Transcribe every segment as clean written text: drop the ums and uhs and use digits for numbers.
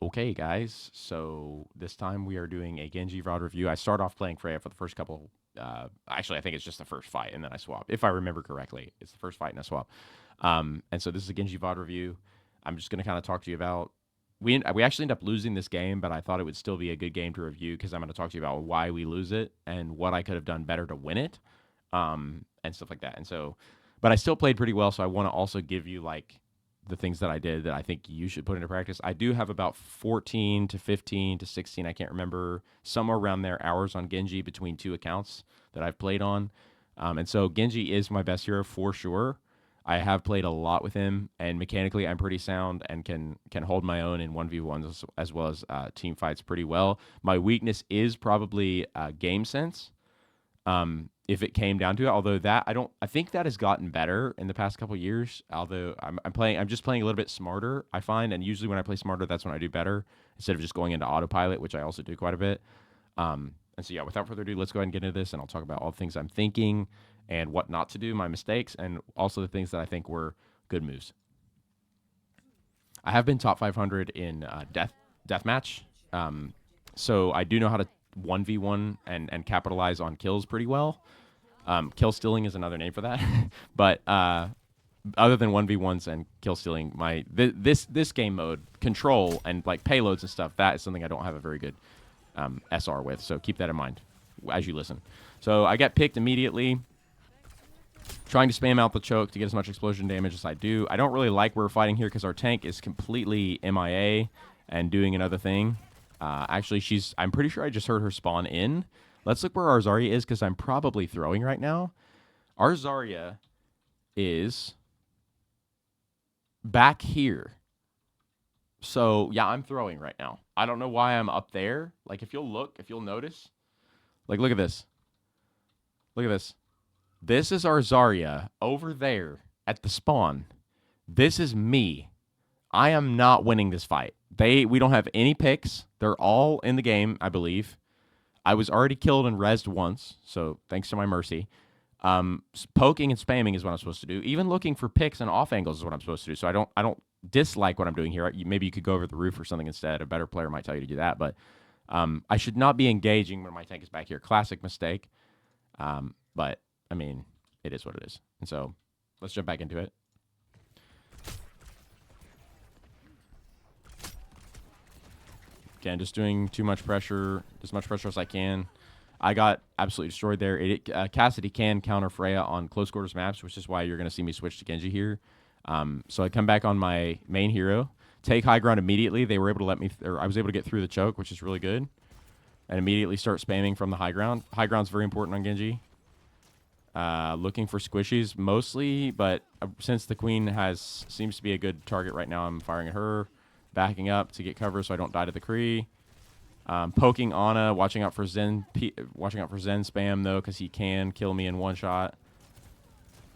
Okay, guys. So this time we are doing a Genji VOD review. I start off playing Freya for the first couple. Actually, I think it's just the first fight, and then I swap. If I remember correctly, it's the first fight and I swap. And so this is a Genji VOD review. I'm just going to kind of talk to you about. We actually end up losing this game, but I thought it would still be a good game to review because I'm going to talk to you about why we lose it and what I could have done better to win it, and stuff like that. And so, but I still played pretty well. So I want to also give you like the things that I did that I think you should put into practice. I do have about 14 to 15 to 16, I can't remember, somewhere around there, hours on Genji between two accounts that I've played on. And so Genji is my best hero for sure. I have played a lot with him, and mechanically I'm pretty sound and can hold my own in 1v1s as well as team fights pretty well. My weakness is probably game sense. If it came down to it, although that I think that has gotten better in the past couple of years. Although I'm just playing a little bit smarter, I find, and usually when I play smarter, that's when I do better instead of just going into autopilot, which I also do quite a bit. And so yeah, without further ado, let's go ahead and get into this, and I'll talk about all the things I'm thinking and what not to do, my mistakes, and also the things that I think were good moves. I have been top 500 in deathmatch, so I do know how to 1v1 and capitalize on kills pretty well. Kill stealing is another name for that. But other than 1v1s and kill stealing, this game mode, control and like payloads and stuff, that is something I don't have a very good SR with. So keep that in mind as you listen. So I get picked immediately, trying to spam out the choke to get as much explosion damage as I do. I don't really like where we're fighting here because our tank is completely MIA and doing another thing. Actually, I'm pretty sure I just heard her spawn in. Let's look where our Zarya is because I'm probably throwing right now. Our Zarya is back here. So, yeah, I'm throwing right now. I don't know why I'm up there. Like, if you'll notice. Like, look at this. Look at this. This is our Zarya over there at the spawn. This is me. I am not winning this fight. We don't have any picks. They're all in the game, I believe. I was already killed and rezzed once, so thanks to my mercy. Poking and spamming is what I'm supposed to do. Even looking for picks and off angles is what I'm supposed to do. So I don't dislike what I'm doing here. Maybe you could go over the roof or something instead. A better player might tell you to do that, but I should not be engaging when my tank is back here. Classic mistake. But I mean, it is what it is. And so let's jump back into it. Again, just doing too much pressure, as much pressure as I can. I got absolutely destroyed there. Cassidy can counter Freya on close quarters maps, which is why you're going to see me switch to Genji here. So I come back on my main hero, take high ground immediately. They were able to let me, or I was able to get through the choke, which is really good, and immediately start spamming from the high ground. High ground's very important on Genji. Looking for squishies mostly, but since the queen seems to be a good target right now, I'm firing at her. Backing up to get cover so I don't die to the Kree. Poking Ana, watching out for Zen spam though, because he can kill me in one shot.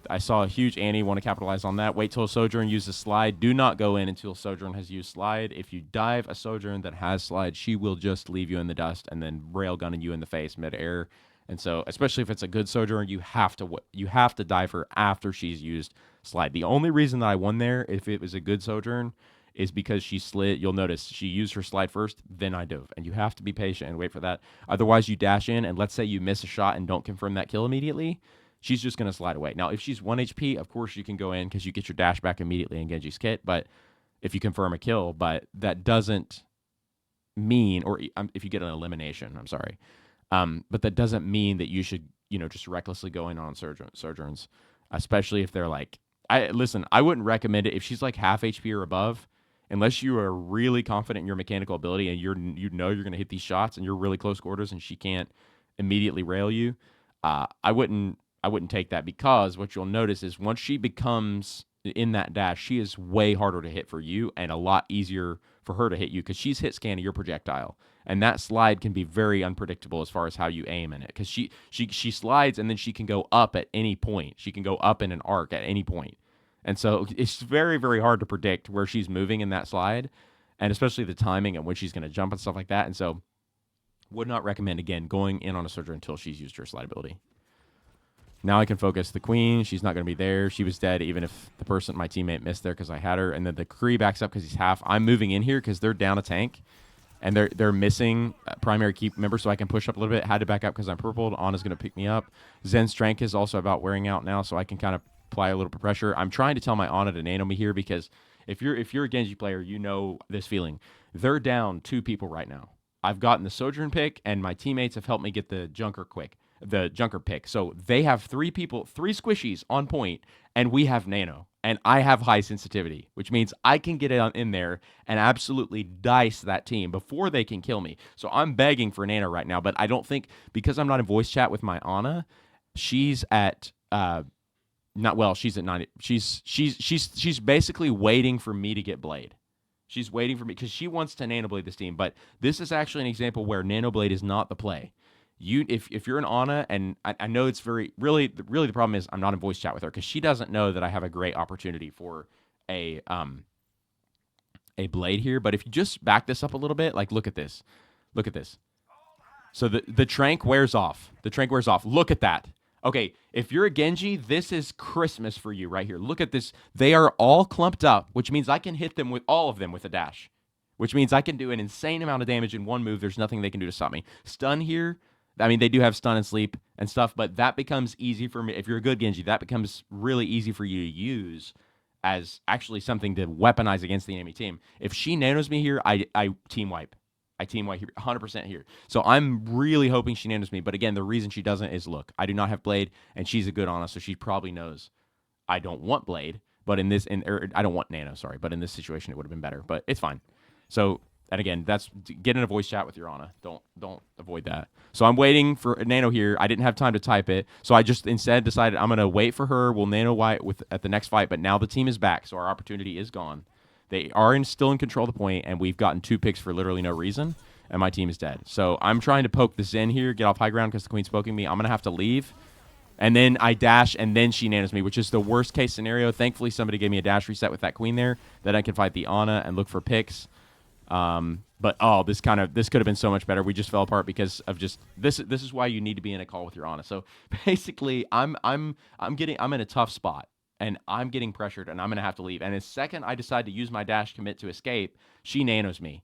I saw a huge Annie, want to capitalize on that. Wait till Sojourn uses slide. Do not go in until Sojourn has used slide. If you dive a Sojourn that has slide, she will just leave you in the dust and then railgunning you in the face mid-air. And so, especially if it's a good Sojourn, you have to dive her after she's used slide. The only reason that I won there, if it was a good Sojourn, is because she slid. You'll notice she used her slide first, then I dove. And you have to be patient and wait for that. Otherwise, you dash in, and let's say you miss a shot and don't confirm that kill immediately, she's just going to slide away. Now, if she's 1 HP, of course you can go in because you get your dash back immediately in Genji's kit, but if you confirm a kill, but that doesn't mean, or if you get an elimination, I'm sorry, but that doesn't mean that you should, just recklessly go in on Sojourns, especially if they're like, I wouldn't recommend it if she's like half HP or above. Unless you are really confident in your mechanical ability and you're going to hit these shots and you're really close quarters and she can't immediately rail you, I wouldn't take that, because what you'll notice is once she becomes in that dash, she is way harder to hit for you and a lot easier for her to hit you because she's hit scanning your projectile, and that slide can be very unpredictable as far as how you aim in it, because she slides and then she can go up at any point. She can go up in an arc at any point. And so it's very, very hard to predict where she's moving in that slide, and especially the timing and when she's going to jump and stuff like that. And so would not recommend, again, going in on a Surger until she's used her slide ability. Now I can focus the queen. She's not going to be there. She was dead even if the person, my teammate, missed there because I had her. And then the Kree backs up because he's half. I'm moving in here because they're down a tank. And they're missing primary keep member, so I can push up a little bit. Had to back up because I'm purpled. Anna's going to pick me up. Zen's strength is also about wearing out now, so I can kind of apply a little pressure. I'm trying to tell my Anna to nano me here because if you're a Genji player, you know this feeling. They're down 2 people right now. I've gotten the Sojourn pick, and my teammates have helped me get the Junker pick. So they have 3 people, 3 squishies on point, and we have nano. And I have high sensitivity, which means I can get it in there and absolutely dice that team before they can kill me. So I'm begging for nano right now, but I don't think, because I'm not in voice chat with my Anna, she's at she's at 90. She's basically waiting for me to get Blade. She's waiting for me because she wants to nano blade this team. But this is actually an example where nano blade is not the play. If you're an Anna, and I know it's really the problem is I'm not in voice chat with her because she doesn't know that I have a great opportunity for a blade here. But if you just back this up a little bit, like look at this. So the trank wears off. Look at that. Okay, if you're a Genji, this is Christmas for you right here. Look at this. They are all clumped up, which means I can hit them with all of them with a dash, which means I can do an insane amount of damage in one move. There's nothing they can do to stop me. Stun here. I mean, they do have stun and sleep and stuff, but that becomes easy for me. If you're a good Genji, that becomes really easy for you to use as actually something to weaponize against the enemy team. If she nanos me here, I team wipe. I team wipe here, 100% here. So I'm really hoping she nanos me. But again, the reason she doesn't is, look, I do not have Blade, and she's a good Ana, so she probably knows I don't want Blade. But I don't want nano, sorry. But in this situation, it would have been better. But it's fine. So, and again, that's get in a voice chat with your Ana. Don't avoid that. So I'm waiting for a nano here. I didn't have time to type it, so I just instead decided I'm gonna wait for her. We'll nano white at the next fight. But now the team is back, so our opportunity is gone. They are still in control of the point, and we've gotten 2 picks for literally no reason, and my team is dead. So I'm trying to poke the Zen here, get off high ground because the queen's poking me. I'm gonna have to leave. And then I dash, and then she nanos me, which is the worst case scenario. Thankfully, somebody gave me a dash reset with that queen there. Then I can fight the Ana and look for picks. But this could have been so much better. We just fell apart because of just this. This is why you need to be in a call with your Ana. So basically, I'm in a tough spot, and I'm getting pressured, and I'm gonna have to leave. And the second I decide to use my dash commit to escape, she nanos me.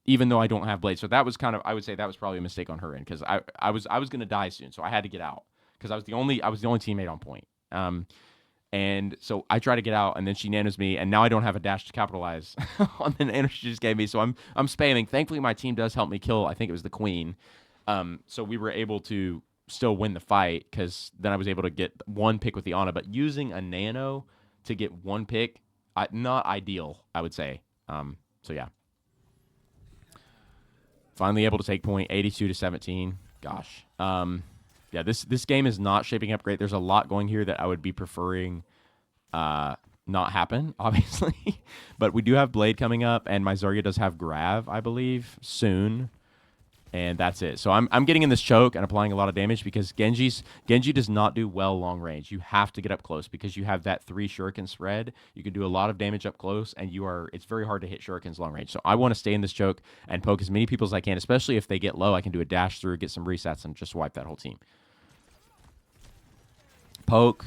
Even though I don't have Blade. So that was I would say that was probably a mistake on her end because I was gonna die soon, so I had to get out because I was the only teammate on point. And so I try to get out, and then she nanos me, and now I don't have a dash to capitalize on the nano she just gave me. So I'm spamming. Thankfully, my team does help me kill. I think it was the queen. So we were able to still win the fight because then I was able to get 1 pick with the Ana. But using a nano to get 1 pick, not ideal, I would say. So yeah. Finally able to take point, 82-17. Gosh. Yeah, this game is not shaping up great. There's a lot going here that I would be preferring not happen, obviously. But we do have Blade coming up, and my Zarya does have Grav, I believe, soon. And that's it. So I'm getting in this choke and applying a lot of damage because Genji does not do well long range. You have to get up close because you have that 3 shuriken spread. You can do a lot of damage up close, and it's very hard to hit shurikens long range. So I want to stay in this choke and poke as many people as I can, especially if they get low. I can do a dash through, get some resets, and just wipe that whole team. Poke.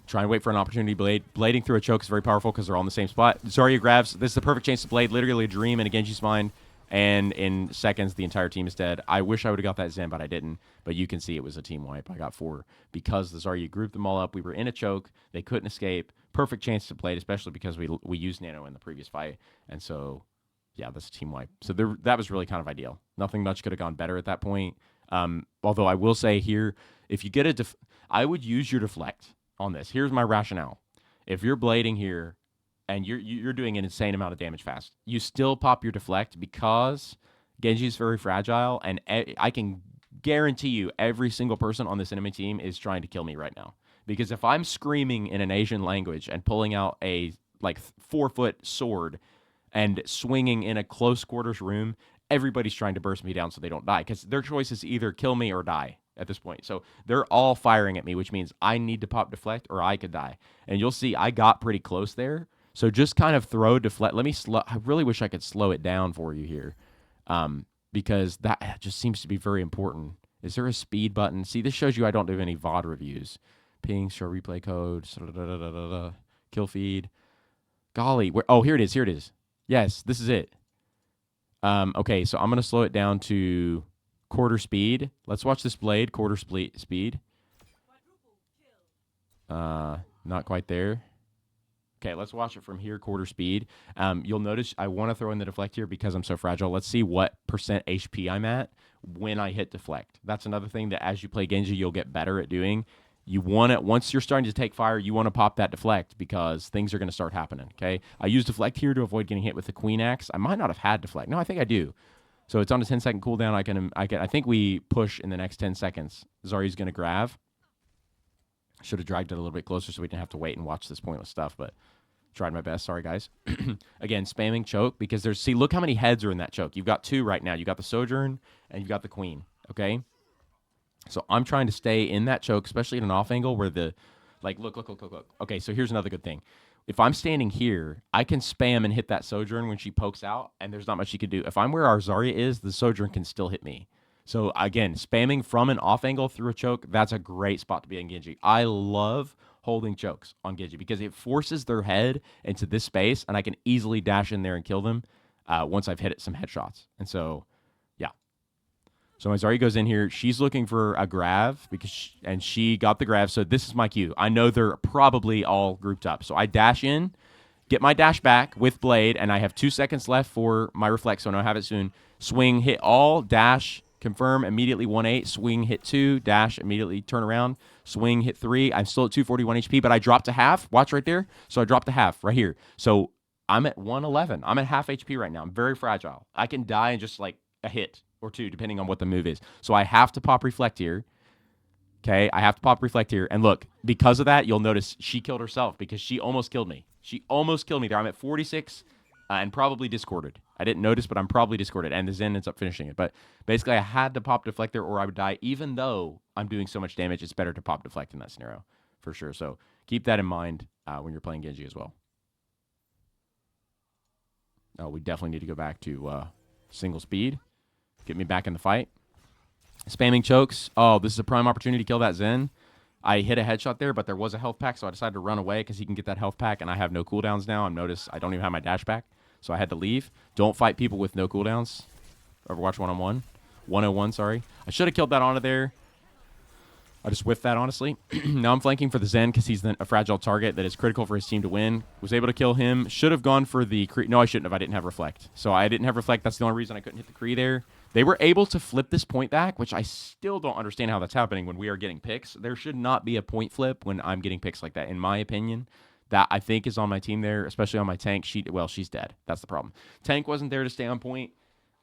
Try and wait for an opportunity. Blading through a choke is very powerful because they're all in the same spot. Zarya grabs. This is the perfect chance to blade. Literally a dream in a Genji's mind. And in seconds, the entire team is dead. I wish I would have got that Zen, but I didn't. But you can see it was a team wipe. I got 4 because the Zarya grouped them all up. We were in a choke. They couldn't escape. Perfect chance to play it, especially because we used nano in the previous fight. And so, yeah, that's a team wipe. So that was really kind of ideal. Nothing much could have gone better at that point. Although I will say here, if you get I would use your deflect on this. Here's my rationale. If you're blading here, and you're doing an insane amount of damage fast, you still pop your deflect because Genji is very fragile, and I can guarantee you every single person on this enemy team is trying to kill me right now. Because if I'm screaming in an Asian language and pulling out a 4-foot sword and swinging in a close quarters room, everybody's trying to burst me down so they don't die because their choice is either kill me or die at this point. So they're all firing at me, which means I need to pop deflect or I could die. And you'll see I got pretty close there. So just kind of throw deflect. I really wish I could slow it down for you here because that just seems to be very important Is there a speed button? See, this shows you I don't do any VOD reviews. Ping, show replay code, kill feed. Golly, oh, here it is. Here it is. Yes, this is it. Okay, so I'm going to slow it down to quarter speed. Let's watch this blade, quarter speed. Not quite there. Okay, let's watch it from here, quarter speed. You'll notice I want to throw in the deflect here because I'm so fragile. Let's see what percent HP I'm at when I hit deflect. That's another thing that as you play Genji, you'll get better at doing. You want to, once you're starting to take fire, you want to pop that deflect because things are going to start happening, okay? I use deflect here to avoid getting hit with the queen axe. I might not have had deflect. No, I think I do. So it's on a 10-second cooldown. I think we push in the next 10 seconds. Zarya's going to grab. Should have dragged it a little bit closer so we didn't have to wait and watch this pointless stuff, but tried my best. Sorry, guys. Again, spamming choke because there's, see, look how many heads are in that choke. You've got two right now. You've got the Sojourn and you've got the Queen, okay? So I'm trying to stay in that choke, especially at an off angle where the, like, look. Okay, so here's another good thing. If I'm standing here, I can spam and hit that Sojourn when she pokes out, and there's not much she can do. If I'm where our Zarya is, the Sojourn can still hit me. So, again, spamming from an off angle through a choke, that's a great spot to be in Genji. I love holding chokes on Genji because it forces their head into this space, and I can easily dash in there and kill them once I've hit some headshots. And so, yeah. So my Zarya goes in here. She's looking for a grav because she got the grav. So this is my cue. I know they're probably all grouped up. So I dash in, get my dash back with blade, and I have 2 seconds left for my reflect, so I know I have it soon. Swing, hit all, dash, confirm, immediately 1-8, swing, hit 2, dash, immediately turn around, swing, hit 3. I'm still at 241 HP, but I dropped to half. Watch right there. So I dropped to half right here. So I'm at 111. I'm at half HP right now. I'm very fragile. I can die in just like a hit or two, depending on what the move is. So I have to pop reflect here. Okay, I have to pop reflect here. And look, because of that, you'll notice she killed herself because she almost killed me. She almost killed me there. I'm at 46 and probably discorded. I didn't notice, but I'm probably discorded. And the Zen ends up finishing it. But basically, I had to pop deflect there or I would die. Even though I'm doing so much damage, it's better to pop deflect in that scenario for sure. So keep that in mind when you're playing Genji as well. Oh, we definitely need to go back to single speed. Get me back in the fight. Spamming chokes. Oh, this is a prime opportunity to kill that Zen. I hit a headshot there, but there was a health pack, so I decided to run away because he can get that health pack, and I have no cooldowns now. I'm noticed I don't even have my dash back, so I had to leave. Don't fight people with no cooldowns. Overwatch 1-on-1. 101, sorry. I should have killed that onto there. I just whiffed that, honestly. Now I'm flanking for the Zen because he's a fragile target that is critical for his team to win. Was able to kill him. Should have gone for the Kree. No, I shouldn't have. I didn't have Reflect. So I didn't have Reflect. That's the only reason I couldn't hit the Kree there. They were able to flip this point back, which I still don't understand how that's happening when we are getting picks. There should not be a point flip when I'm getting picks like that, in my opinion. That, I think, is on my team there, especially on my tank. She's dead. That's the problem. Tank wasn't there to stay on point.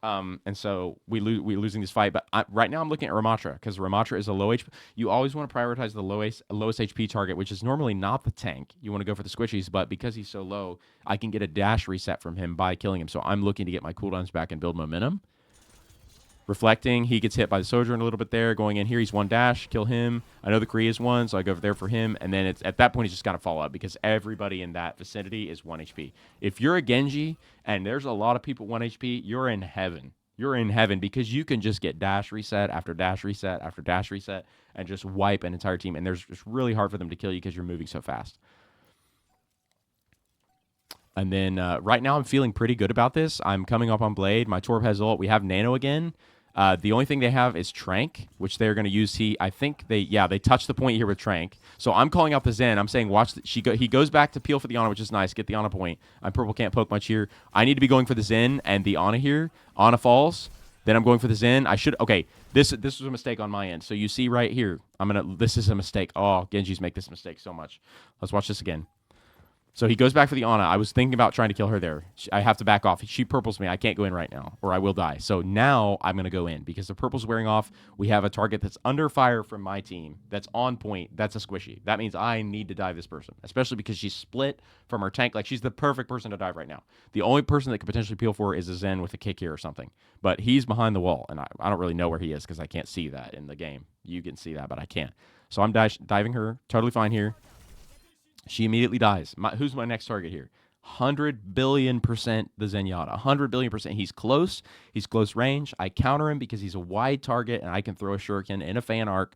And so we're losing this fight. But right now I'm looking at Ramatra because Ramatra is a low HP. You always want to prioritize the lowest HP target, which is normally not the tank. You want to go for the squishies, but because he's so low, I can get a dash reset from him by killing him. So I'm looking to get my cooldowns back and build momentum. Reflecting, he gets hit by the Sojourn a little bit there. Going in here, he's one dash, kill him. I know the Kree is one, so I go over there for him. And then it's at that point, he's just got to follow up because everybody in that vicinity is 1 HP. If you're a Genji and there's a lot of people 1 HP, you're in heaven. You're in heaven because you can just get dash reset after dash reset after dash reset and just wipe an entire team. And it's really hard for them to kill you because you're moving so fast. And then right now I'm feeling pretty good about this. I'm coming up on Blade. My Torb has ult. We have Nano again. The only thing they have is Trank, which they're going to use. I think they touched the point here with Trank. So I'm calling out the Zen. I'm saying watch. He goes back to peel for the Ana, which is nice. Get the Ana point. I'm purple, can't poke much here. I need to be going for the Zen and the Ana here. Ana falls. Then I'm going for the Zen. Okay, this was a mistake on my end. So you see right here, this is a mistake. Oh, Genjis make this mistake so much. Let's watch this again. So he goes back for the Ana. I was thinking about trying to kill her there. I have to back off. She purples me. I can't go in right now, or I will die. So now I'm going to go in because the purple's wearing off. We have a target that's under fire from my team that's on point. That's a squishy. That means I need to dive this person, especially because she's split from her tank. Like, she's the perfect person to dive right now. The only person that could potentially peel for is a Zen with a kick here or something. But he's behind the wall, and I don't really know where he is because I can't see that in the game. You can see that, but I can't. So I'm diving her. Totally fine here. She immediately dies. Who's my next target here? 100 billion% the Zenyatta. 100 billion%. He's close. He's close range. I counter him because he's a wide target and I can throw a shuriken in a fan arc.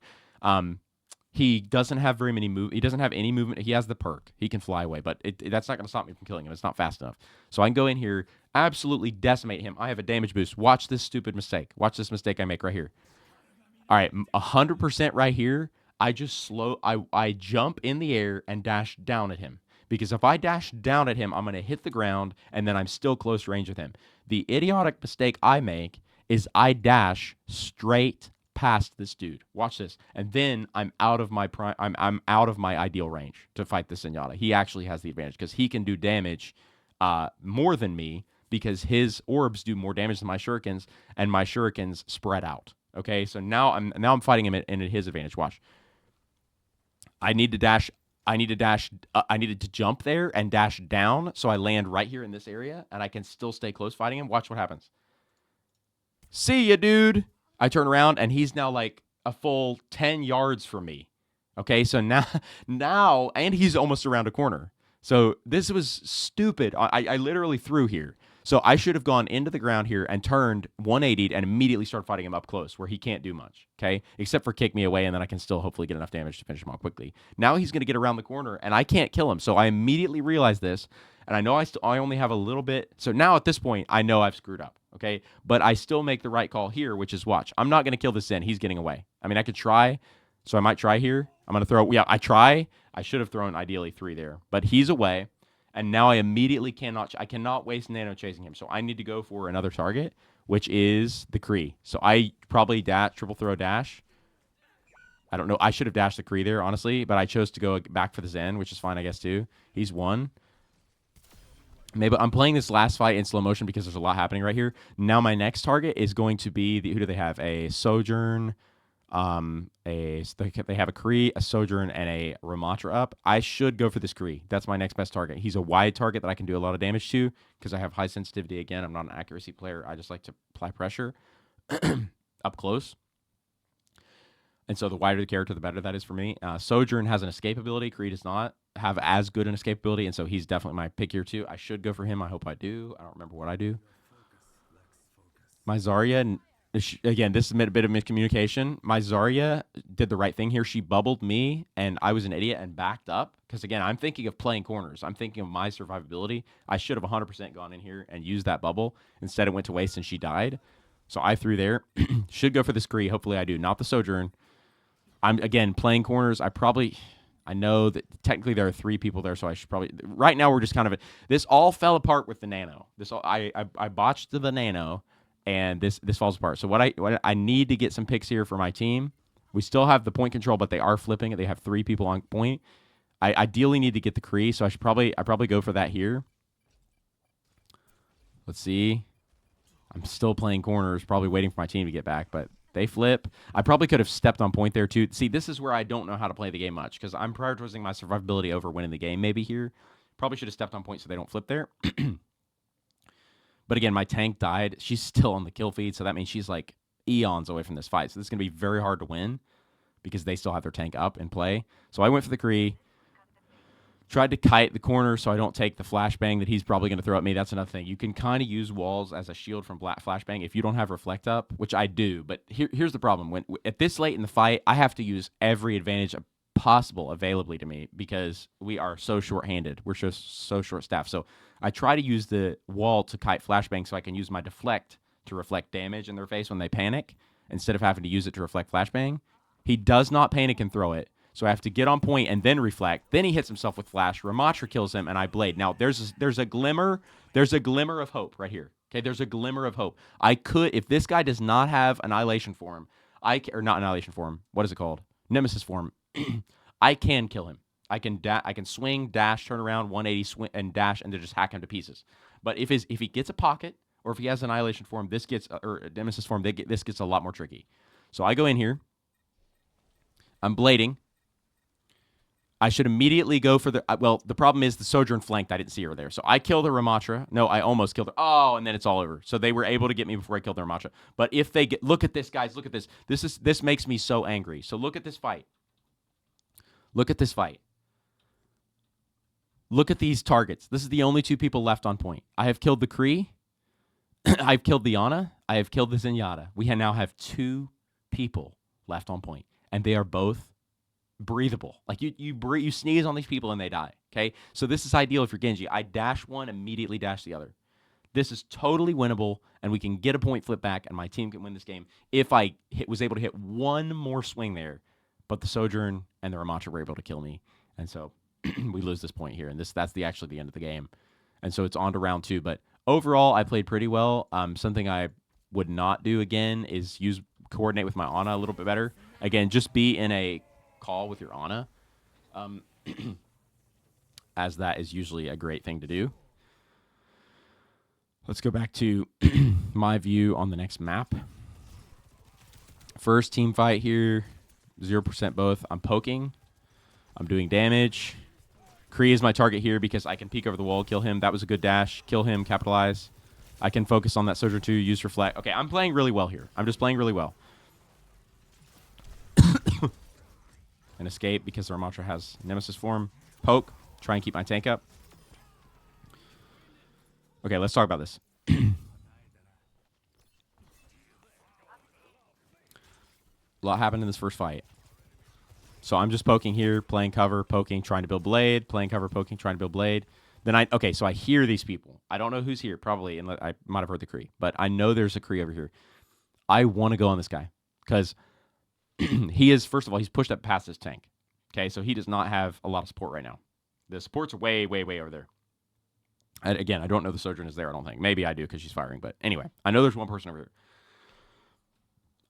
He doesn't have very many move. He doesn't have any movement. He has the perk. He can fly away, but that's not going to stop me from killing him. It's not fast enough. So I can go in here, absolutely decimate him. I have a damage boost. Watch this stupid mistake. Watch this mistake I make right here. All right, 100% right here. I just I jump in the air and dash down at him. Because if I dash down at him, I'm going to hit the ground, and then I'm still close range with him. The idiotic mistake I make is I dash straight past this dude. Watch this. And then I'm out of my I'm out of my ideal range to fight this Zenyatta. He actually has the advantage because he can do damage more than me because his orbs do more damage than my shurikens, and my shurikens spread out. Okay, so now I'm fighting him in his advantage. Watch. I need to dash. I needed to jump there and dash down, so I land right here in this area, and I can still stay close fighting him. Watch what happens. See ya, dude. I turn around, and he's now like a full 10 yards from me. Okay, so now, and he's almost around a corner. So this was stupid. I literally threw here. So I should have gone into the ground here and turned 180'd and immediately started fighting him up close where he can't do much, okay? Except for kick me away, and then I can still hopefully get enough damage to finish him off quickly. Now he's going to get around the corner, and I can't kill him. So I immediately realize this, and I know I only have a little bit. So now at this point, I know I've screwed up, okay? But I still make the right call here, which is watch. I'm not going to kill this Zen. He's getting away. I mean, I could try, so I might try here. I'm going to throw, yeah, I try. I should have thrown ideally 3 there, but he's away. And now I immediately cannot waste nano chasing him. So I need to go for another target, which is the Kree. So I probably triple throw dash. I don't know. I should have dashed the Kree there, honestly, but I chose to go back for the Zen, which is fine, I guess, too. He's 1. Maybe I'm playing this last fight in slow motion because there's a lot happening right here. Now my next target is going to be, who do they have? A Sojourn. They have a Kree, a Sojourn, and a Ramatra up. I should go for this Kree. That's my next best target. He's a wide target that I can do a lot of damage to because I have high sensitivity. Again, I'm not an accuracy player. I just like to apply pressure up close. And so the wider the character, the better that is for me. Sojourn has an escape ability. Kree does not have as good an escape ability, and so he's definitely my pick here too. I should go for him. I hope I do. I don't remember what I do. My Zarya... Again, this is a bit of miscommunication. My Zarya did the right thing here. She bubbled me, and I was an idiot and backed up. Because, again, I'm thinking of playing corners. I'm thinking of my survivability. I should have 100% gone in here and used that bubble. Instead, it went to waste, and she died. So I threw there. Should go for the Kree. Hopefully I do. Not the Sojourn. I'm, again, playing corners. I know that technically there are 3 people there, so I should probably... Right now, we're just kind of... This all fell apart with the Nano. I botched the Nano. And this falls apart. So what I need to get some picks here for my team. We still have the point control, but they are flipping it. They have 3 people on point. I ideally need to get the Kree, so I probably go for that here. Let's see. I'm still playing corners, probably waiting for my team to get back, but they flip. I probably could have stepped on point there too. See, this is where I don't know how to play the game much because I'm prioritizing my survivability over winning the game maybe here. Probably should have stepped on point so they don't flip there. But again, my tank died. She's still on the kill feed, so that means she's like eons away from this fight. So this is going to be very hard to win because they still have their tank up in play. So I went for the Kree. Tried to kite the corner so I don't take the flashbang that he's probably going to throw at me. That's another thing. You can kind of use walls as a shield from flashbang if you don't have reflect up, which I do. But here's the problem. When at this late in the fight, I have to use every advantage possible availably to me because we are so short-handed. We're so short-staffed. So I try to use the wall to kite flashbang so I can use my deflect to reflect damage in their face when they panic instead of having to use it to reflect flashbang. He does not panic and throw it. So I have to get on point and then reflect. Then he hits himself with flash. Ramatra kills him, and I blade. Now there's a glimmer of hope right here. Okay, there's a glimmer of hope. I could, if this guy does not have Annihilation form, or not Annihilation form. What is it called? Nemesis form. I can kill him. I can swing, dash, turn around, 180, swing, and dash, and then just hack him to pieces. But if he gets a pocket, or if he has Annihilation form, or Nemesis form, this gets a lot more tricky. So I go in here. I'm blading. I should immediately go for the... well, the problem is the Sojourn flanked. I didn't see her there. So I kill the Ramatra. No, I almost killed her. Oh, and then it's all over. So they were able to get me before I killed the Ramatra. But if they get... Look at this, guys. Look at this. This makes me so angry. So look at this fight. Look at this fight. Look at these targets. This is the only 2 people left on point. I have killed the Kree. I've killed the Ana. I have killed the Zenyatta. We now have 2 people left on point, and they are both breathable. Like you sneeze on these people and they die. Okay, so this is ideal if you're Genji. I dash one, immediately dash the other. This is totally winnable, and we can get a point flip back, and my team can win this game if I was able to hit one more swing there. But the Sojourn and the Ramattra were able to kill me, and so we lose this point here, and that's actually the end of the game. And so it's on to round 2. But overall, I played pretty well. Something I would not do again is coordinate with my Ana a little bit better. Again, just be in a call with your Ana, as that is usually a great thing to do. Let's go back to my view on the next map. First team fight here, 0% both. I'm poking. I'm doing damage. Kree is my target here because I can peek over the wall, kill him. That was a good dash. Kill him, capitalize. I can focus on that Soldier 2, use Reflect. Okay, I'm playing really well here. I'm just playing really well. And escape because the Ramattra has Nemesis form. Poke. Try and keep my tank up. Okay, let's talk about this. A lot happened in this first fight. So I'm just poking here, playing cover, poking, trying to build blade, playing cover, poking, trying to build blade. Then so I hear these people. I don't know who's here, probably, and I might have heard the Kree, but I know there's a Kree over here. I want to go on this guy because first of all, he's pushed up past his tank. Okay, so he does not have a lot of support right now. The supports are way, way, way over there. Again, I don't know the Sojourn is there, I don't think. Maybe I do because she's firing, but anyway, I know there's one person over here.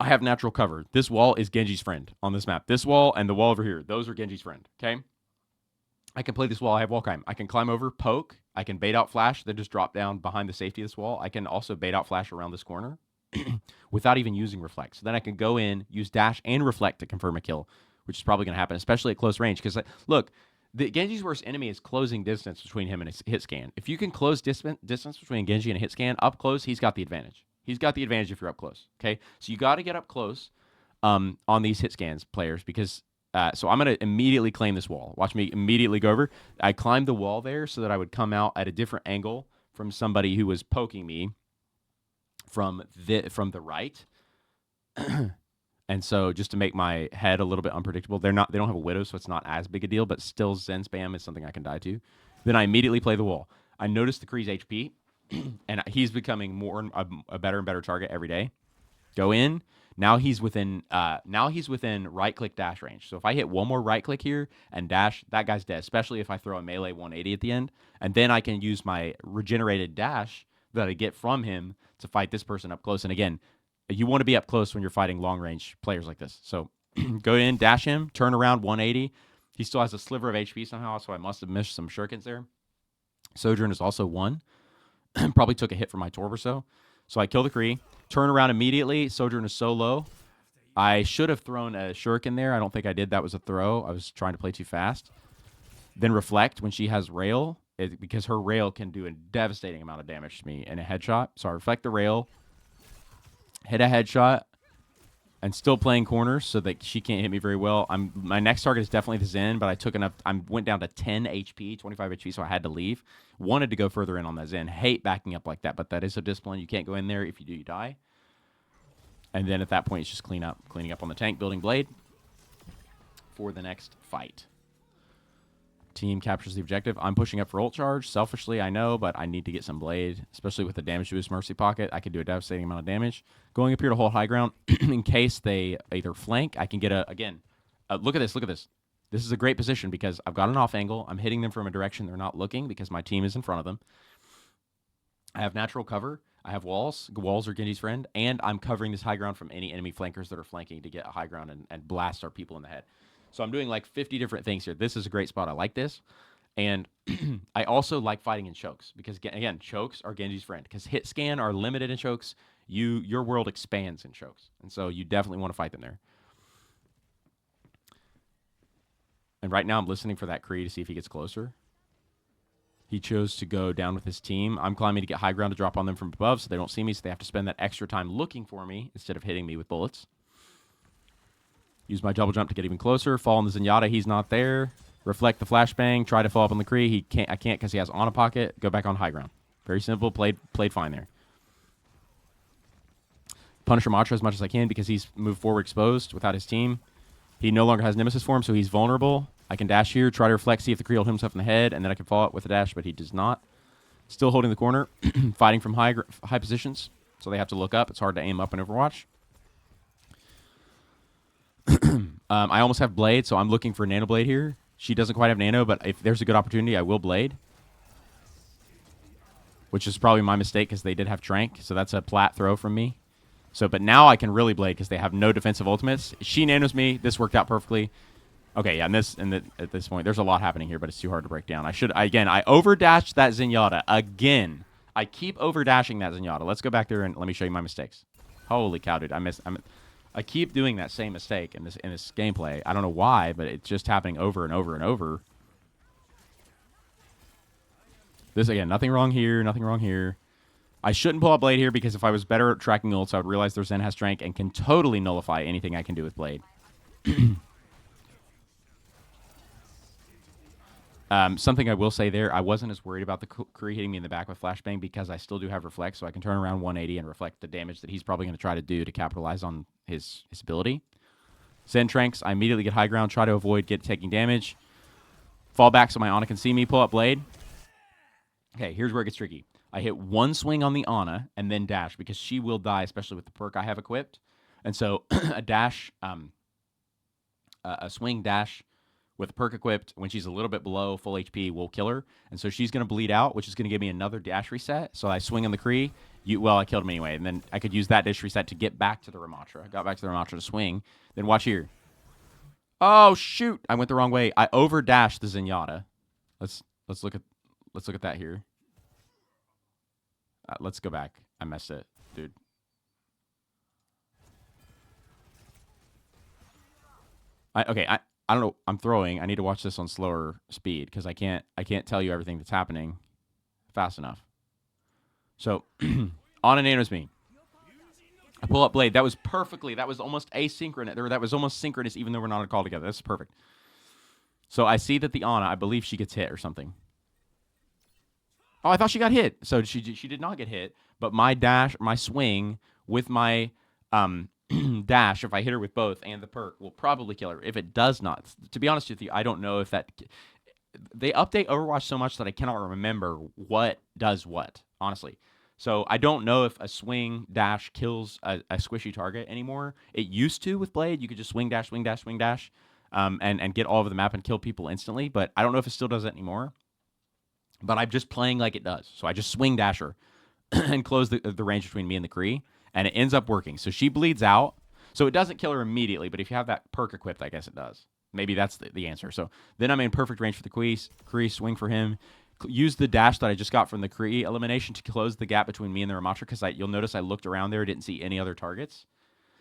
I have natural cover. This wall is Genji's friend on this map. This wall and the wall over here, those are Genji's friend, okay? I can play this wall. I have wall climb. I can climb over, poke. I can bait out flash, then just drop down behind the safety of this wall. I can also bait out flash around this corner without even using reflect. So then I can go in, use dash and reflect to confirm a kill, which is probably going to happen, especially at close range. Because, look, the Genji's worst enemy is closing distance between him and his hit scan. If you can close distance between Genji and a hit scan, up close, he's got the advantage. He's got the advantage if you're up close, okay? So you got to get up close on these hit scans, players, because so I'm going to immediately claim this wall. Watch me immediately go over. I climbed the wall there so that I would come out at a different angle from somebody who was poking me from the right. And so just to make my head a little bit unpredictable, they don't have a Widow, so it's not as big a deal, but still Zen spam is something I can die to. Then I immediately play the wall. I noticed the Kree's HP, and he's becoming a better and better target every day. Go in. Now he's within right click dash range. So if I hit one more right click here and dash, that guy's dead, especially if I throw a melee 180 at the end. And then I can use my regenerated dash that I get from him to fight this person up close. And again, you want to be up close when you're fighting long range players like this. So go in, dash him, turn around 180. He still has a sliver of HP somehow, so I must have missed some shurikens there. Sojourn is also 1. Probably took a hit from my torso. So I kill the Kree, turn around immediately. Sojourn is so low. I should have thrown a shuriken there. I don't think I did. That was a throw. I was trying to play too fast. Then reflect when she has rail, because her rail can do a devastating amount of damage to me in a headshot. So I reflect the rail, hit a headshot, and still playing corners so that she can't hit me very well. My next target is definitely the Zen, but I took enough. I went down to 10 HP, 25 HP, so I had to leave. Wanted to go further in on that Zen. Hate backing up like that, but that is a discipline. You can't go in there. If you do, you die. And then at that point, it's just cleaning up on the tank, building blade for the next fight. Team captures the objective. I'm pushing up for ult charge. Selfishly, I know, but I need to get some blade, especially with the damage boost Mercy Pocket. I could do a devastating amount of damage. Going up here to hold high ground in case they either flank. I can get look at this. Look at this. This is a great position because I've got an off angle. I'm hitting them from a direction they're not looking because my team is in front of them. I have natural cover. I have walls. Walls are Genji's friend. And I'm covering this high ground from any enemy flankers that are flanking to get a high ground and blast our people in the head. So I'm doing like 50 different things here. This is a great spot. I like this. And I also like fighting in chokes because, again, chokes are Genji's friend because hit scan are limited in chokes. Your world expands in chokes. And so you definitely want to fight them there. And right now I'm listening for that Kree to see if he gets closer. He chose to go down with his team. I'm climbing to get high ground to drop on them from above so they don't see me, so they have to spend that extra time looking for me instead of hitting me with bullets. Use my double jump to get even closer. Fall on the Zenyatta. He's not there. Reflect the flashbang. Try to follow up on the Kree. He can't. I can't because he has on a pocket. Go back on high ground. Very simple. Played fine there. Punish Ramatra as much as I can because he's moved forward exposed without his team. He no longer has Nemesis form, so he's vulnerable. I can dash here, try to reflect, see if the Kree will hit himself in the head, and then I can follow up with a dash, but he does not. Still holding the corner, fighting from high positions, so they have to look up. It's hard to aim up in Overwatch. I almost have Blade, so I'm looking for Nano Blade here. She doesn't quite have Nano, but if there's a good opportunity, I will Blade. Which is probably my mistake because they did have Trank, so that's a plat throw from me. So, but now I can really Blade because they have no defensive ultimates. She nanos me. This worked out perfectly. Okay, yeah, at this point, there's a lot happening here, but it's too hard to break down. I over-dashed that Zenyatta again. I keep over-dashing that Zenyatta. Let's go back there and let me show you my mistakes. Holy cow, dude. I keep doing that same mistake in this gameplay. I don't know why, but it's just happening over and over and over. This, again, nothing wrong here, nothing wrong here. I shouldn't pull out Blade here because if I was better at tracking ults, I would realize their Zen has Strength and can totally nullify anything I can do with Blade. Something I will say there, I wasn't as worried about the Kree hitting me in the back with Flashbang because I still do have Reflect, so I can turn around 180 and reflect the damage that he's probably going to try to do to capitalize on his ability. Zen Tranks, I immediately get high ground, try to avoid taking damage. Fall back so my Ana can see me, pull up Blade. Okay, here's where it gets tricky. I hit one swing on the Ana and then dash because she will die, especially with the perk I have equipped. And so a dash, a swing dash with the perk equipped when she's a little bit below full HP will kill her. And so she's going to bleed out, which is going to give me another dash reset. So I swing on the Kree. Well, I killed him anyway. And then I could use that dash reset to get back to the Ramatra. I got back to the Ramatra to swing. Then watch here. Oh, shoot. I went the wrong way. I over-dashed the Zenyatta. Let's look at that here. Let's go back. I messed it, dude. I don't know. I'm throwing. I need to watch this on slower speed because I can't tell you everything that's happening fast enough. So, Ana nanos me. I pull up Blade. That was perfectly. That was almost asynchronous. Or that was almost synchronous, even though we're not on a call together. That's perfect. So I see that the Ana, I believe she gets hit or something. Oh, I thought she got hit. So she did not get hit. But my dash, my swing with my dash, if I hit her with both and the perk, will probably kill her. If it does not, to be honest with you, I don't know if that. They update Overwatch so much that I cannot remember what does what, honestly. So I don't know if a swing dash kills a squishy target anymore. It used to with Blade. You could just swing dash, swing dash, swing dash, and get all over the map and kill people instantly. But I don't know if it still does that anymore. But I'm just playing like it does. So I just swing dasher and close the range between me and the Kree. And it ends up working. So she bleeds out. So it doesn't kill her immediately. But if you have that perk equipped, I guess it does. Maybe that's the answer. So then I'm in perfect range for the Kree. Swing for him. Use the dash that I just got from the Kree elimination to close the gap between me and the Ramatra. Because you'll notice I looked around there. Didn't see any other targets.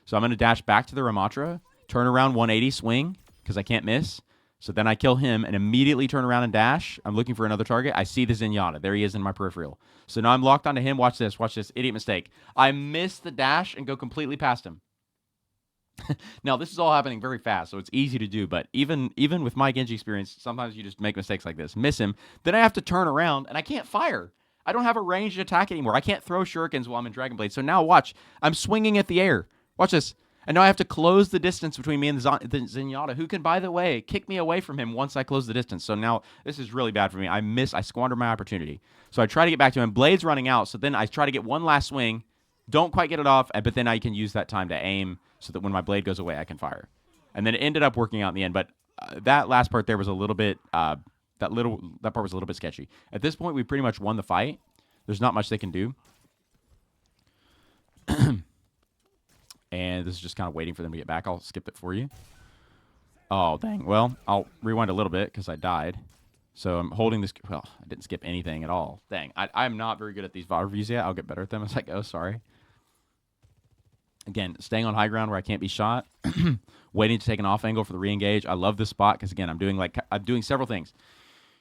So I'm going to dash back to the Ramatra. Turn around 180 swing. Because I can't miss. So then I kill him and immediately turn around and dash. I'm looking for another target. I see the Zenyatta. There he is in my peripheral. So now I'm locked onto him. Watch this. Watch this. Idiot mistake. I miss the dash and go completely past him. Now, this is all happening very fast, so it's easy to do. But even with my Genji experience, sometimes you just make mistakes like this. Miss him. Then I have to turn around, and I can't fire. I don't have a ranged attack anymore. I can't throw shurikens while I'm in Dragon Blade. So now watch. I'm swinging at the air. Watch this. And now I have to close the distance between me and the Zenyatta, who can, by the way, kick me away from him once I close the distance. So now this is really bad for me. I squander my opportunity. So I try to get back to him. Blade's running out, so then I try to get one last swing. Don't quite get it off, but then I can use that time to aim so that when my blade goes away, I can fire. And then it ended up working out in the end. But that last part there was a little bit, that part was a little bit sketchy. At this point, we pretty much won the fight. There's not much they can do. And this is just kind of waiting for them to get back. I'll skip it for you. Oh, dang. Well, I'll rewind a little bit because I died. So I'm holding this. Well, I didn't skip anything at all. Dang. I'm not very good at these VOD reviews yet. I'll get better at them as I go. Sorry. Again, staying on high ground where I can't be shot. Waiting to take an off angle for the re-engage. I love this spot because, again, I'm doing several things.